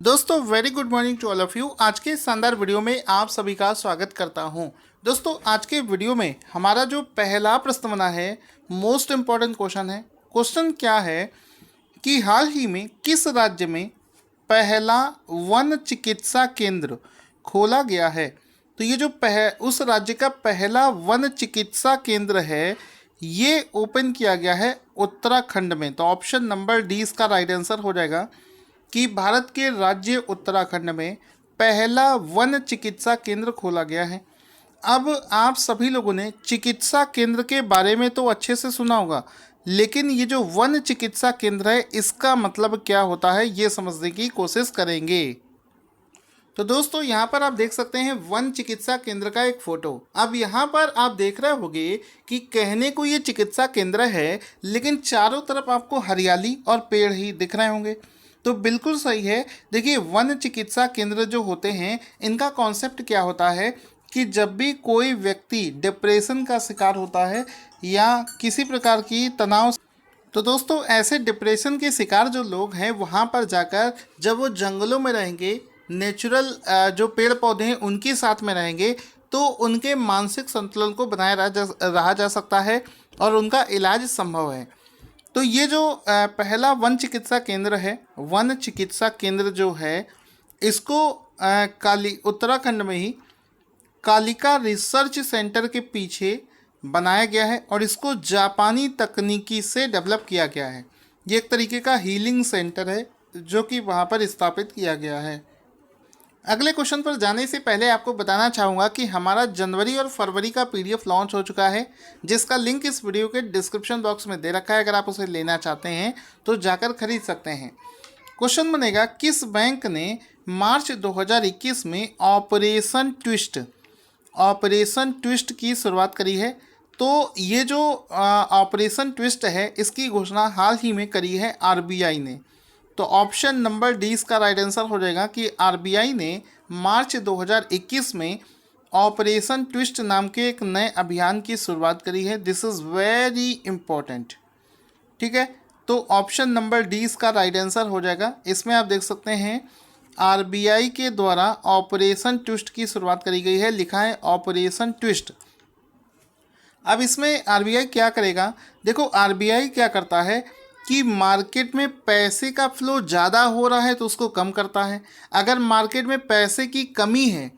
दोस्तों very good morning to all of you. आज के इस शानदार वीडियो में आप सभी का स्वागत करता हूं। दोस्तों आज के वीडियो में हमारा जो पहला प्रश्न बना है, मोस्ट इम्पॉर्टेंट क्वेश्चन है। क्वेश्चन क्या है कि हाल ही में किस राज्य में पहला वन चिकित्सा केंद्र खोला गया है। तो ये जो उस राज्य का पहला वन चिकित्सा केंद्र है, ये ओपन किया गया है उत्तराखंड में। तो ऑप्शन नंबर डी इसका राइट आंसर हो जाएगा कि भारत के राज्य उत्तराखंड में पहला वन चिकित्सा केंद्र खोला गया है। अब आप सभी लोगों ने चिकित्सा केंद्र के बारे में तो अच्छे से सुना होगा, लेकिन ये जो वन चिकित्सा केंद्र है इसका मतलब क्या होता है ये समझने की कोशिश करेंगे। तो दोस्तों यहाँ पर आप देख सकते हैं वन चिकित्सा केंद्र का एक फोटो। अब यहाँ पर आप देख रहे होंगे कि कहने को ये चिकित्सा केंद्र है, लेकिन चारों तरफ आपको हरियाली और पेड़ ही दिख रहे होंगे। तो बिल्कुल सही है। देखिए वन चिकित्सा केंद्र जो होते हैं इनका कॉन्सेप्ट क्या होता है कि जब भी कोई व्यक्ति डिप्रेशन का शिकार होता है या किसी प्रकार की तनाव, तो दोस्तों ऐसे डिप्रेशन के शिकार जो लोग हैं वहाँ पर जाकर जब वो जंगलों में रहेंगे, नेचुरल जो पेड़ पौधे हैं उनके साथ में रहेंगे, तो उनके मानसिक संतुलन को बनाए रहा जा सकता है और उनका इलाज संभव है। तो ये जो पहला वन चिकित्सा केंद्र है, वन चिकित्सा केंद्र जो है इसको उत्तराखंड में ही कालिका रिसर्च सेंटर के पीछे बनाया गया है और इसको जापानी तकनीकी से डेवलप किया गया है। ये एक तरीके का हीलिंग सेंटर है जो कि वहाँ पर स्थापित किया गया है। अगले क्वेश्चन पर जाने से पहले आपको बताना चाहूँगा कि हमारा जनवरी और फरवरी का पीडीएफ लॉन्च हो चुका है, जिसका लिंक इस वीडियो के डिस्क्रिप्शन बॉक्स में दे रखा है। अगर आप उसे लेना चाहते हैं तो जाकर खरीद सकते हैं। क्वेश्चन बनेगा किस बैंक ने मार्च 2021 में ऑपरेशन ट्विस्ट की शुरुआत करी है। तो ये जो ऑपरेशन ट्विस्ट है इसकी घोषणा हाल ही में करी है आरबीआई ने। तो ऑप्शन नंबर डी इसका राइट आंसर हो जाएगा कि आरबीआई ने मार्च 2021 में ऑपरेशन ट्विस्ट नाम के एक नए अभियान की शुरुआत करी है। This is very important. ठीक है, तो ऑप्शन नंबर डी इसका राइट आंसर हो जाएगा। इसमें आप देख सकते हैं आरबीआई के द्वारा ऑपरेशन ट्विस्ट की शुरुआत करी गई है, लिखा है ऑपरेशन ट्विस्ट। अब इसमें आरबीआई क्या करेगा, देखो आरबीआई क्या करता है कि मार्केट में पैसे का फ्लो ज़्यादा हो रहा है तो उसको कम करता है। अगर मार्केट में पैसे की कमी है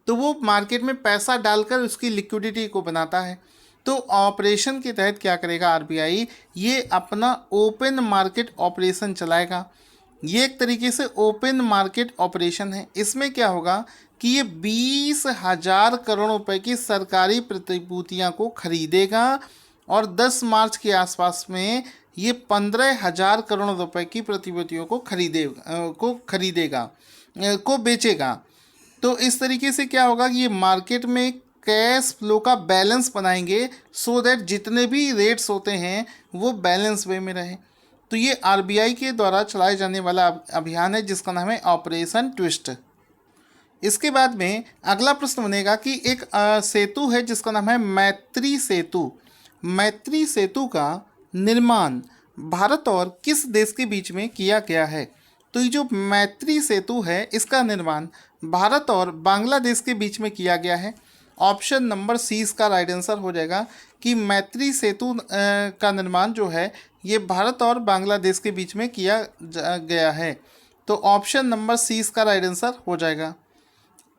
तो वो मार्केट में पैसा डालकर उसकी लिक्विडिटी को बनाता है। तो ऑपरेशन के तहत क्या करेगा आरबीआई, ये अपना ओपन मार्केट ऑपरेशन चलाएगा। ये एक तरीके से ओपन मार्केट ऑपरेशन है। इसमें क्या होगा कि ये 20,000 करोड़ रुपए की सरकारी प्रतिभूतियां को खरीदेगा और 10 मार्च के आसपास में ये 15,000 करोड़ रुपए की प्रतिभूतियों को बेचेगा। तो इस तरीके से क्या होगा कि ये मार्केट में कैश फ्लो का बैलेंस बनाएंगे सो दैट जितने भी रेट्स होते हैं वो बैलेंस वे में रहे। तो ये आरबीआई के द्वारा चलाए जाने वाला अभियान है जिसका नाम है ऑपरेशन ट्विस्ट। इसके बाद में अगला प्रश्न बनेगा कि एक सेतु है जिसका नाम है मैत्री सेतु। मैत्री सेतु का निर्माण भारत और किस देश के बीच में किया गया है। तो ये जो मैत्री सेतु है इसका निर्माण भारत और बांग्लादेश के बीच में किया गया है। ऑप्शन नंबर सी इसका राइट आंसर हो जाएगा कि मैत्री सेतु का निर्माण जो है ये भारत और बांग्लादेश के बीच में किया गया है। तो ऑप्शन नंबर सी इसका राइट आंसर हो जाएगा।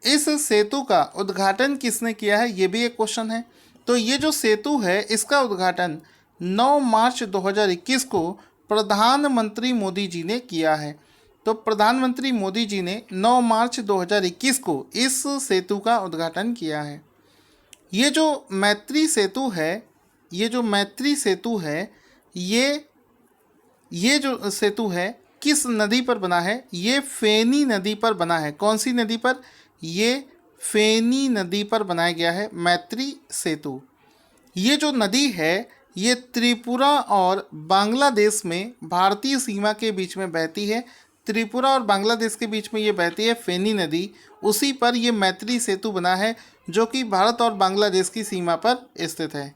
इस सेतु का उद्घाटन किसने किया है, ये भी एक क्वेश्चन है। तो ये जो सेतु है इसका उद्घाटन 9 मार्च 2021 को प्रधानमंत्री मोदी जी ने किया है। तो प्रधानमंत्री मोदी जी ने 9 मार्च 2021 को इस सेतु का उद्घाटन किया है। ये जो मैत्री सेतु है, ये जो सेतु है किस नदी पर बना है, ये फेनी नदी पर बना है। कौन सी नदी पर, ये फेनी नदी पर बनाया गया है मैत्री सेतु। ये जो नदी है ये त्रिपुरा और बांग्लादेश में भारतीय सीमा के बीच में बहती है। त्रिपुरा और बांग्लादेश के बीच में ये बहती है फेनी नदी, उसी पर ये मैत्री सेतु बना है जो कि भारत और बांग्लादेश की सीमा पर स्थित है।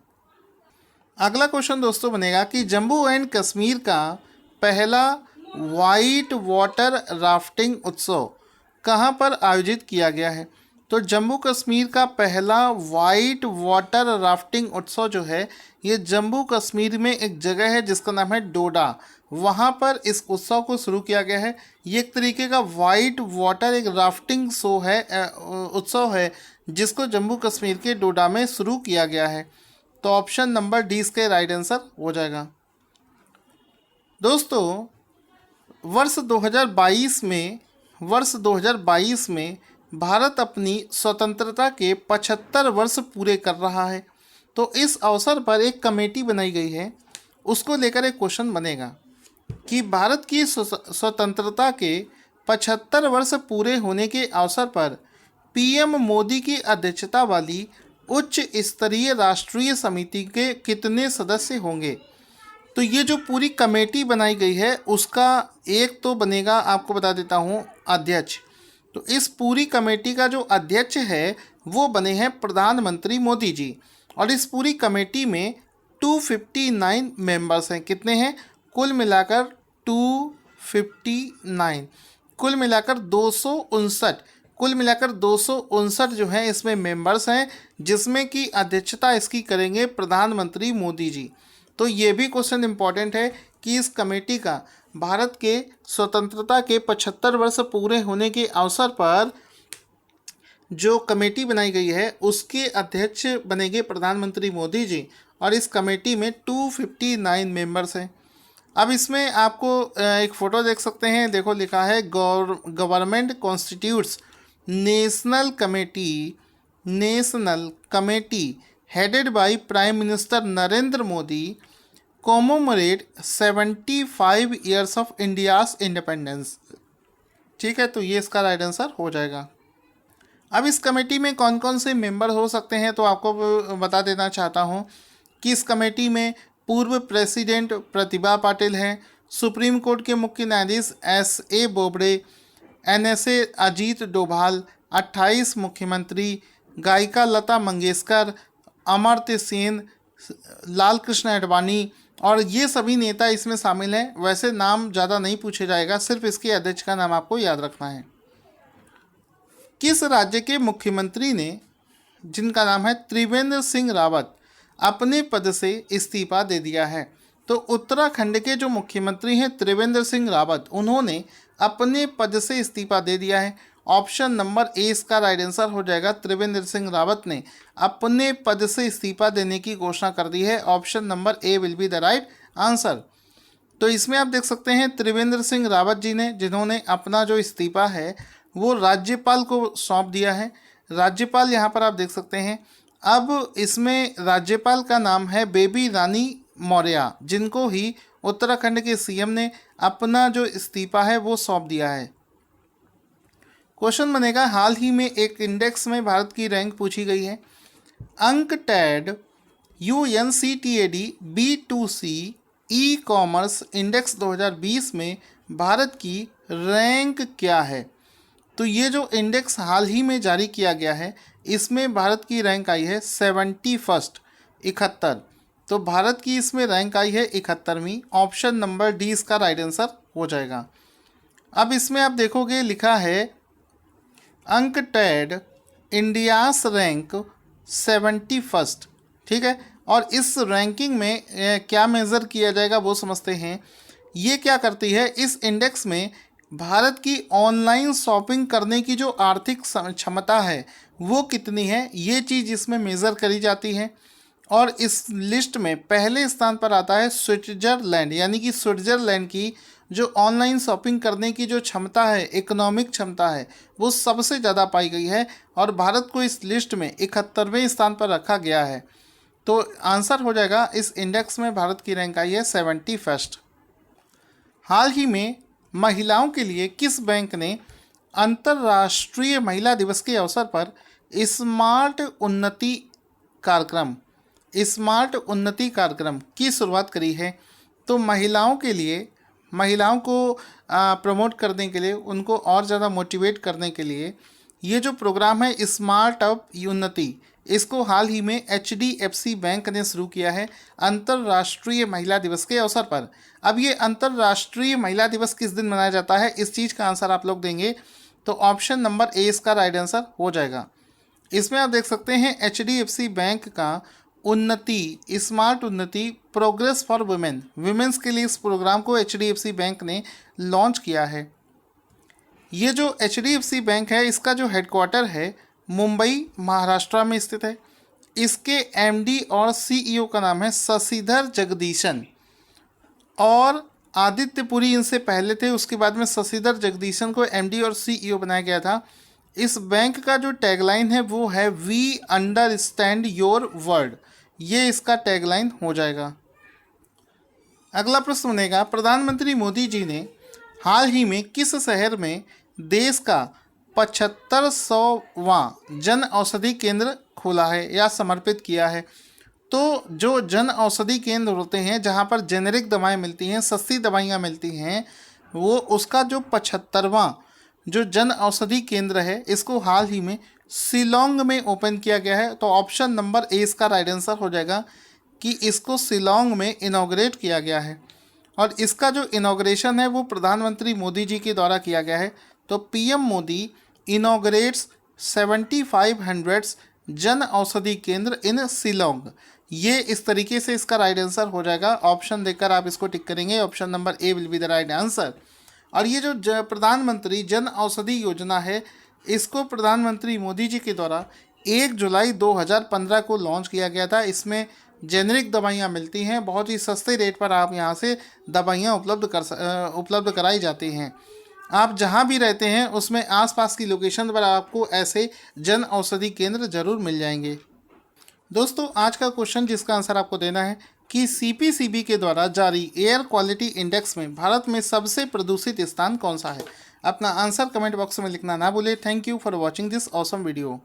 अगला क्वेश्चन दोस्तों बनेगा कि जम्मू एंड कश्मीर का पहला वाइट वाटर राफ्टिंग उत्सव कहाँ पर आयोजित किया गया है? तो जम्मू कश्मीर का पहला वाइट वाटर राफ्टिंग उत्सव जो है ये जम्मू कश्मीर में एक जगह है जिसका नाम है डोडा, वहाँ पर इस उत्सव को शुरू किया गया है। ये एक तरीके का वाइट वाटर एक राफ्टिंग शो है, उत्सव है जिसको जम्मू कश्मीर के डोडा में शुरू किया गया है। तो ऑप्शन नंबर डी इसके राइट आंसर हो जाएगा। दोस्तों वर्ष 2022 में भारत अपनी स्वतंत्रता के 75 वर्ष पूरे कर रहा है। तो इस अवसर पर एक कमेटी बनाई गई है, उसको लेकर एक क्वेश्चन बनेगा कि भारत की स्वतंत्रता के 75 वर्ष पूरे होने के अवसर पर पीएम मोदी की अध्यक्षता वाली उच्च स्तरीय राष्ट्रीय समिति के कितने सदस्य होंगे? तो ये जो पूरी कमेटी बनाई गई है उसका एक तो बनेगा, आपको बता देता हूँ, अध्यक्ष। तो इस पूरी कमेटी का जो अध्यक्ष है वो बने हैं प्रधानमंत्री मोदी जी, और इस पूरी कमेटी में 259 मेंबर्स हैं। कितने हैं? कुल मिलाकर 259, कुल मिलाकर 259 जो हैं इसमें मेंबर्स हैं, जिसमें कि अध्यक्षता इसकी करेंगे प्रधानमंत्री मोदी जी। तो ये भी क्वेश्चन इम्पॉर्टेंट है कि इस कमेटी का भारत के स्वतंत्रता के 75 वर्ष पूरे होने के अवसर पर जो कमेटी बनाई गई है उसके अध्यक्ष बनेंगे प्रधानमंत्री मोदी जी, और इस कमेटी में 259 मेंबर्स हैं। अब इसमें आपको एक फ़ोटो देख सकते हैं, देखो लिखा है government constitutes national committee headed by prime minister Narendra Modi commemorate 75 years of India's independence. ठीक है, तो ये इसका राइट आंसर हो जाएगा। अब इस कमेटी में कौन कौन से मेंबर हो सकते हैं तो आपको बता देना चाहता हूँ कि इस कमेटी में पूर्व प्रेसिडेंट प्रतिभा पाटिल हैं, सुप्रीम कोर्ट के मुख्य न्यायाधीश एस.ए. बोबड़े, एन.एस.ए. अजीत डोभाल, 28 मुख्यमंत्री, गायिका लता मंगेशकर, अमर्त्य सेन, लाल कृष्ण आडवाणी, और ये सभी नेता इसमें शामिल हैं। वैसे नाम ज़्यादा नहीं पूछे जाएगा, सिर्फ इसके अध्यक्ष का नाम आपको याद रखना है। किस राज्य के मुख्यमंत्री ने, जिनका नाम है त्रिवेंद्र सिंह रावत, अपने पद से इस्तीफा दे दिया है? तो उत्तराखंड के जो मुख्यमंत्री हैं त्रिवेंद्र सिंह रावत, उन्होंने अपने पद से इस्तीफा दे दिया है। ऑप्शन नंबर ए इसका राइट आंसर हो जाएगा। त्रिवेंद्र सिंह रावत ने अपने पद से इस्तीफा देने की घोषणा कर दी है। Option number A will be the right answer. तो इसमें आप देख सकते हैं त्रिवेंद्र सिंह रावत जी ने, जिन्होंने अपना जो इस्तीफा है वो राज्यपाल को सौंप दिया है। राज्यपाल यहाँ पर आप देख सकते हैं। अब इसमें राज्यपाल का नाम है बेबी रानी मौर्य, जिनको ही उत्तराखंड के सीएम ने अपना जो इस्तीफा है वो सौंप दिया है। क्वेश्चन बनेगा, हाल ही में एक इंडेक्स में भारत की रैंक पूछी गई है। अंकटैड UNCTAD B2C e commerce index 2020 में भारत की रैंक क्या है? तो ये जो इंडेक्स हाल ही में जारी किया गया है इसमें भारत की रैंक आई है 71, 71। तो भारत की इसमें रैंक आई है 71वीं। ऑप्शन नंबर डी इसका राइट आंसर हो जाएगा। अब इसमें आप देखोगे लिखा है अंकटैड इंडियास रैंक 71। ठीक है, और इस रैंकिंग में क्या मेज़र किया जाएगा वो समझते हैं। ये क्या करती है, इस इंडेक्स में भारत की ऑनलाइन शॉपिंग करने की जो आर्थिक क्षमता है वो कितनी है, ये चीज़ इसमें मेज़र करी जाती है। और इस लिस्ट में पहले स्थान पर आता है स्विट्ज़रलैंड, यानी कि स्विट्ज़रलैंड की जो ऑनलाइन शॉपिंग करने की जो क्षमता है, इकोनॉमिक क्षमता है, वो सबसे ज़्यादा पाई गई है, और भारत को इस लिस्ट में 71वें स्थान पर रखा गया है। तो आंसर हो जाएगा, इस इंडेक्स में भारत की रैंक आई है 71। हाल ही में महिलाओं के लिए किस बैंक ने अंतर्राष्ट्रीय महिला दिवस के अवसर पर स्मार्ट उन्नति कार्यक्रम की शुरुआत करी है? तो महिलाओं के लिए, महिलाओं को प्रमोट करने के लिए, उनको और ज़्यादा मोटिवेट करने के लिए ये जो प्रोग्राम है स्मार्ट अप उन्नति, इसको हाल ही में HDFC बैंक ने शुरू किया है अंतर्राष्ट्रीय महिला दिवस के अवसर पर। अब ये अंतर्राष्ट्रीय महिला दिवस किस दिन मनाया जाता है, इस चीज़ का आंसर आप लोग देंगे तो ऑप्शन नंबर ए इसका राइट आंसर हो जाएगा। इसमें आप देख सकते हैं HDFC बैंक का उन्नति, स्मार्ट उन्नति, प्रोग्रेस फॉर वुमेन, वुमेन्स के लिए इस प्रोग्राम को HDFC बैंक ने लॉन्च किया है। ये जो HDFC बैंक है इसका जो हेडक्वार्टर है मुंबई महाराष्ट्र में स्थित है। इसके MD और CEO का नाम है शशिधर जगदीशन और आदित्य पुरी इनसे पहले थे, उसके बाद में शशिधर जगदीशन को MD और CEO बनाया गया था। इस बैंक का जो टैगलाइन है वो है वी अंडरस्टैंड योर वर्ड, ये इसका टैगलाइन हो जाएगा। अगला प्रश्न बनेगा, प्रधानमंत्री मोदी जी ने हाल ही में किस शहर में देश का 75वां जन औषधि केंद्र खोला है या समर्पित किया है। तो जो जन औषधि केंद्र होते हैं जहां पर जेनेरिक दवाएं मिलती हैं, सस्ती दवाइयां मिलती हैं, वो उसका जो 75वां जो जन औषधि केंद्र है इसको हाल ही में शिलोंग में ओपन किया गया है। तो ऑप्शन नंबर ए इसका राइट आंसर हो जाएगा कि इसको शिलोंग में इनॉग्रेट किया गया है और इसका जो इनॉग्रेशन है वो प्रधानमंत्री मोदी जी के द्वारा किया गया है। तो PM मोदी इनॉग्रेट्स 7500 जन औषधि केंद्र इन शिलोंग, ये इस तरीके से इसका राइट आंसर हो जाएगा। ऑप्शन देकर आप इसको टिक करेंगे, option number A will be the right answer. और ये जो प्रधानमंत्री जन औषधि योजना है इसको प्रधानमंत्री मोदी जी के द्वारा 1 जुलाई 2015 को लॉन्च किया गया था। इसमें जेनेरिक दवाइयाँ मिलती हैं, बहुत ही सस्ते रेट पर आप यहाँ से दवाइयाँ उपलब्ध कराई जाती हैं। आप जहाँ भी रहते हैं उसमें आसपास की लोकेशन पर आपको ऐसे जन औषधि केंद्र जरूर मिल जाएंगे। दोस्तों आज का क्वेश्चन जिसका आंसर आपको देना है कि CPCB के द्वारा जारी एयर क्वालिटी इंडेक्स में भारत में सबसे प्रदूषित स्थान कौन सा है। अपना आंसर कमेंट बॉक्स में लिखना ना भूलें। Thank you for watching this awesome video.